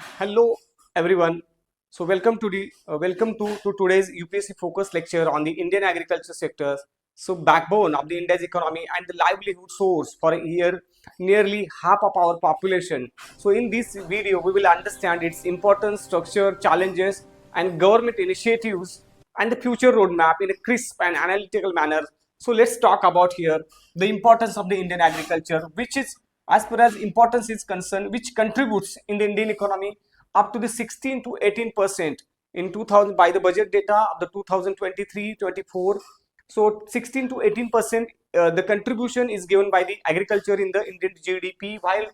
Hello everyone. So welcome to today's UPSC focus lecture on the Indian agriculture sectors. So backbone of the India's economy and the livelihood source for a year, nearly half of our population. So in this video we will understand its importance, structure, challenges and government initiatives and the future roadmap in a crisp and analytical manner. So let's talk about here the importance of the Indian agriculture, which is as far as importance is concerned, which contributes in the Indian economy up to the 16 to 18% in 2000 by the budget data of the 2023-24. So 16 to 18% the contribution is given by the agriculture in the Indian GDP, while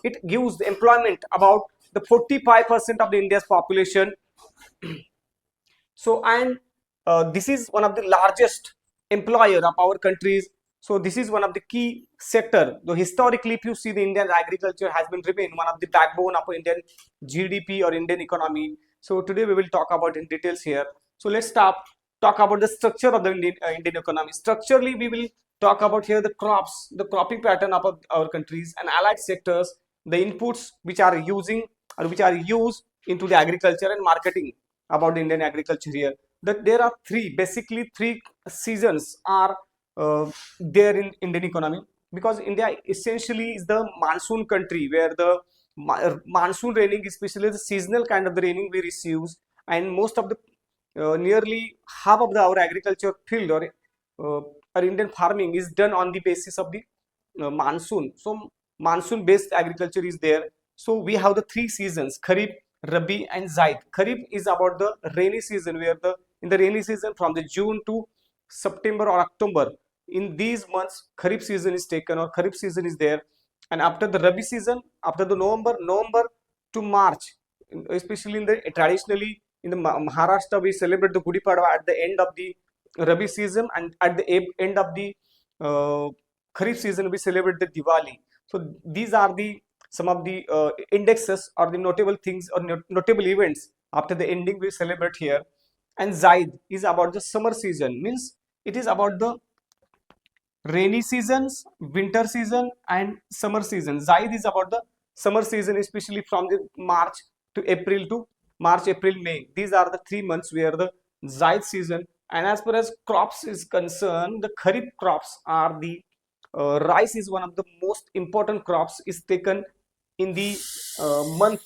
it gives the employment about the 45% of the India's population. So and this is one of the largest employer of our countries. So this is one of the key sector. Though historically, if you see, the Indian agriculture has been remain one of the backbone of Indian GDP or Indian economy. So today we will talk about in details here. So let's talk about the structure of the Indian economy. Structurally, we will talk about here the crops, the cropping pattern of our countries and allied sectors, the inputs which are using or which are used into the agriculture and marketing about the Indian agriculture here. That there are basically three seasons are there in Indian economy, because India essentially is the monsoon country where the monsoon raining, especially the seasonal kind of the raining we receive, and most of the nearly half of our agriculture field or Indian farming is done on the basis of the monsoon. So monsoon based agriculture is there. So we have the three seasons: Kharif, Rabi and Zaid. Kharif is about the rainy season, where the in the rainy season from the June to September or October. In these months, Kharif season is taken or Kharif season is there. And after the Rabi season, after the November to March, especially in the traditionally in the Maharashtra, we celebrate the Gudi Padwa at the end of the Rabi season, and at the end of the uh, Kharif season, we celebrate the Diwali. So these are the some of the indexes or the notable things or notable events after the ending we celebrate here. And Zaid is about the summer season, means it is about the rainy seasons, winter season and summer season. Zaid is about the summer season, especially from the March to April to March, April, May. These are the 3 months where the Zaid season. And as far as crops is concerned, the Kharif crops are the rice is one of the most important crops is taken in the month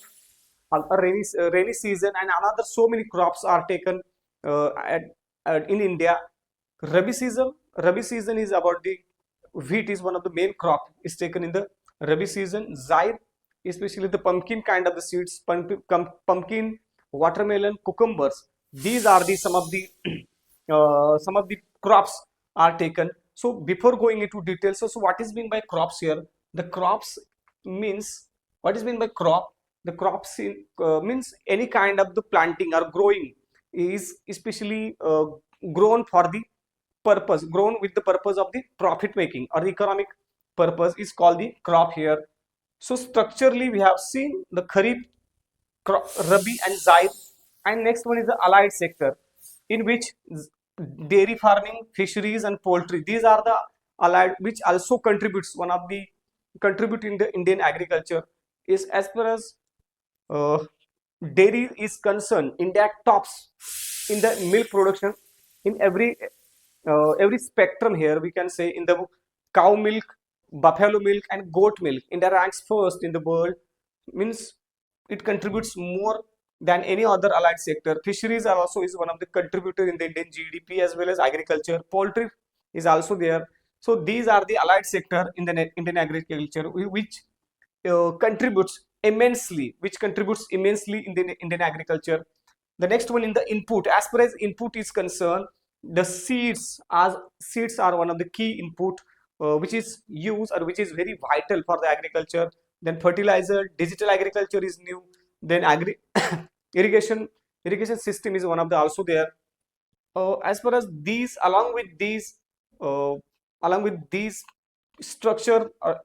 rainy season, and another so many crops are taken in India. Rabi season is about the wheat is one of the main crop is taken in the Rabi season. Zaid, especially the pumpkin kind of the seeds, pumpkin, watermelon, cucumbers. These are the some of the crops are taken. So before going into details, so what is mean by crops here? The crops means, what is mean by crop? The crops means any kind of the planting or growing is especially grown for the purpose, grown with the purpose of the profit making or the economic purpose is called the crop here. So structurally we have seen the Kharif, Rabi and Zaid, and next one is the allied sector, in which dairy farming, fisheries and poultry, these are the allied which also contributes one of the contributing the Indian agriculture. Is as far as uh, dairy is concerned, India tops in the milk production in every spectrum here. We can say in the cow milk, buffalo milk, and goat milk, India ranks first in the world. Means it contributes more than any other allied sector. Fisheries are also is one of the contributor in the Indian GDP, as well as agriculture. Poultry is also there. So these are the allied sector in the Indian agriculture, which contributes immensely in the Indian agriculture. The next one in the input, as far as input is concerned, the seeds are one of the key input which is used or which is very vital for the agriculture. Then fertilizer, digital agriculture is new. Then irrigation irrigation system is one of the also there. As far as these, uh, along with these structure or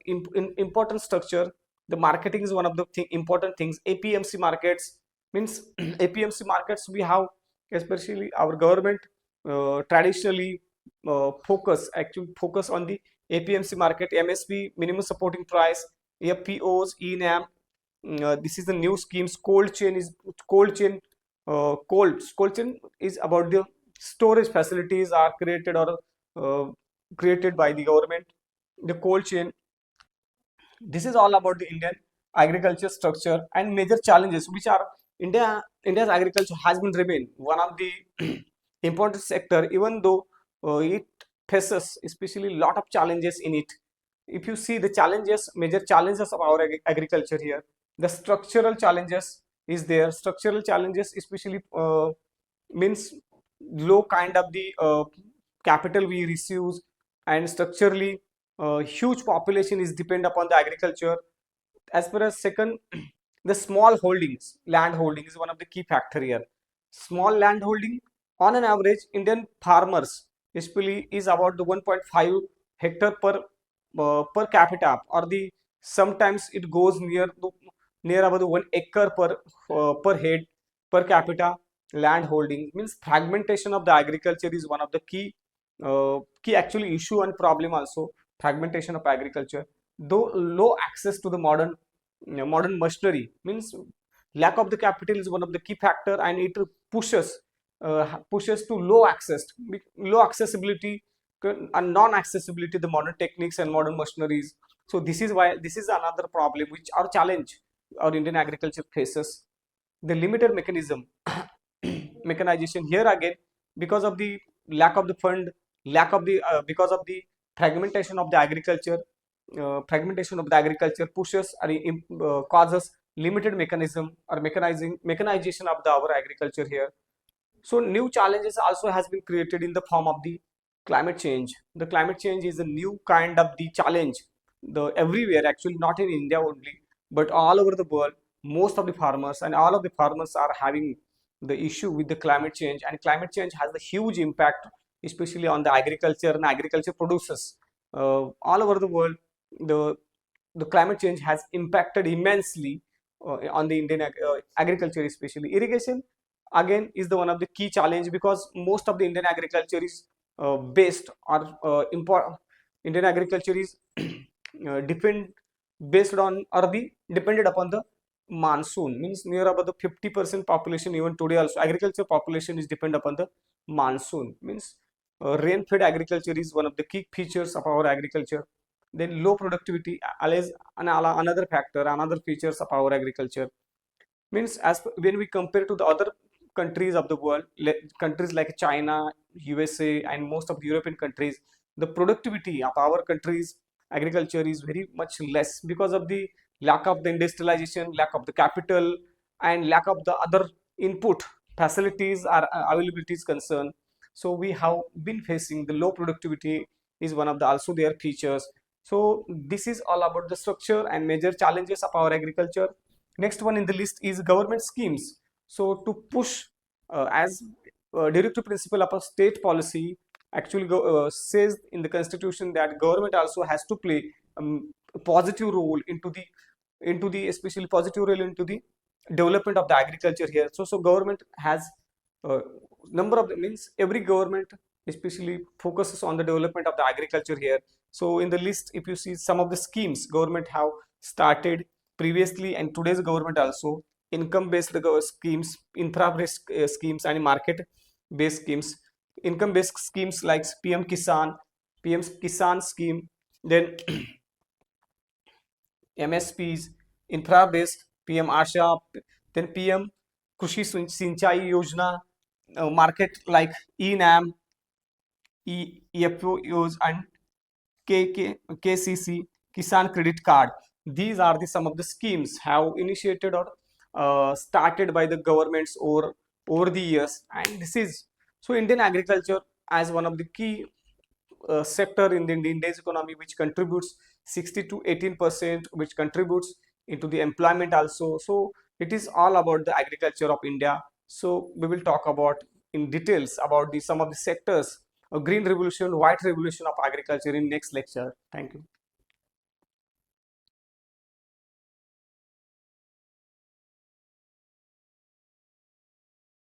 important structure, the marketing is one of the important things. APMC markets means APMC markets we have, especially our government traditionally focus on the APMC market: MSP, minimum supporting price, FPOs, ENAM, This is the new schemes. Cold chain is about the storage facilities are created or uh, created by the government. The cold chain, this is all about the Indian agriculture structure and major challenges which are India's agriculture has been remain one of the important sector, even though it faces especially lot of challenges in it. If you see the challenges, major challenges of our agriculture here, the structural challenges is there. Structural challenges especially means low kind of the capital we receive, and structurally huge population is depend upon the agriculture. As per as second, the small holdings, land holding is one of the key factor here. Small land holding, on an average Indian farmers especially is about the 1.5 hectare per capita, or the sometimes it goes near about the 1 acre per head per capita. Land holding means fragmentation of the agriculture is one of the key actually issue and problem also. Fragmentation of agriculture, though low access to the modern machinery means lack of the capital is one of the key factor, and it pushes to low accessibility and non accessibility the modern techniques and modern machineries. So this is why this is another problem which our challenge our Indian agriculture faces. The limited mechanism mechanization here again, because of the lack of the fund, lack of the because of the fragmentation of the agriculture. Fragmentation of the agriculture pushes or causes limited mechanism or mechanization of the our agriculture here. So new challenges also has been created in the form of the climate change. The climate change is a new kind of the challenge, the everywhere actually, not in India only, but all over the world. Most of the farmers and all of the farmers are having the issue with the climate change, and climate change has a huge impact especially on the agriculture and agriculture producers all over the world. The climate change has impacted immensely on the Indian agriculture, especially irrigation again is the one of the key challenge, because most of the Indian agriculture is based or Indian agriculture is depend based on or be dependent upon the monsoon. Means near about the 50% population even today also agriculture population is dependent upon the monsoon. Means rain fed agriculture is one of the key features of our agriculture. Then low productivity is another factor, another features of our agriculture. Means when we compare to the other countries of the world, countries like China, USA, and most of the European countries, the productivity of our countries agriculture is very much less because of the lack of the industrialization, lack of the capital, and lack of the other input facilities or availability is concerned. So we have been facing the low productivity is one of the also their features. So this is all about the structure and major challenges of our agriculture. Next one in the list is government schemes. So to push as directive principle of a state policy actually says in the constitution that government also has to play a positive role into the especially positive role into the development of the agriculture here. So government has uh, number of means every government especially focuses on the development of the agriculture here. So in the list if you see some of the schemes government have started previously and today's government also: income based schemes, infra based schemes, and market based schemes. Income based schemes like PM-KISAN scheme, then MSPs, infra based PM Asha, then PM Krushi Sinchai Yojana, market like ENAM, FPOs, and KCC, Kisan Credit Card. These are the some of the schemes have initiated or started by the governments over the years, and this is so Indian agriculture as one of the key sector in the India's economy, which contributes 60 to 18%, which contributes into the employment also. So it is all about the agriculture of India. So we will talk about in details about the some of the sectors, green revolution, white revolution of agriculture in next lecture. Thank you.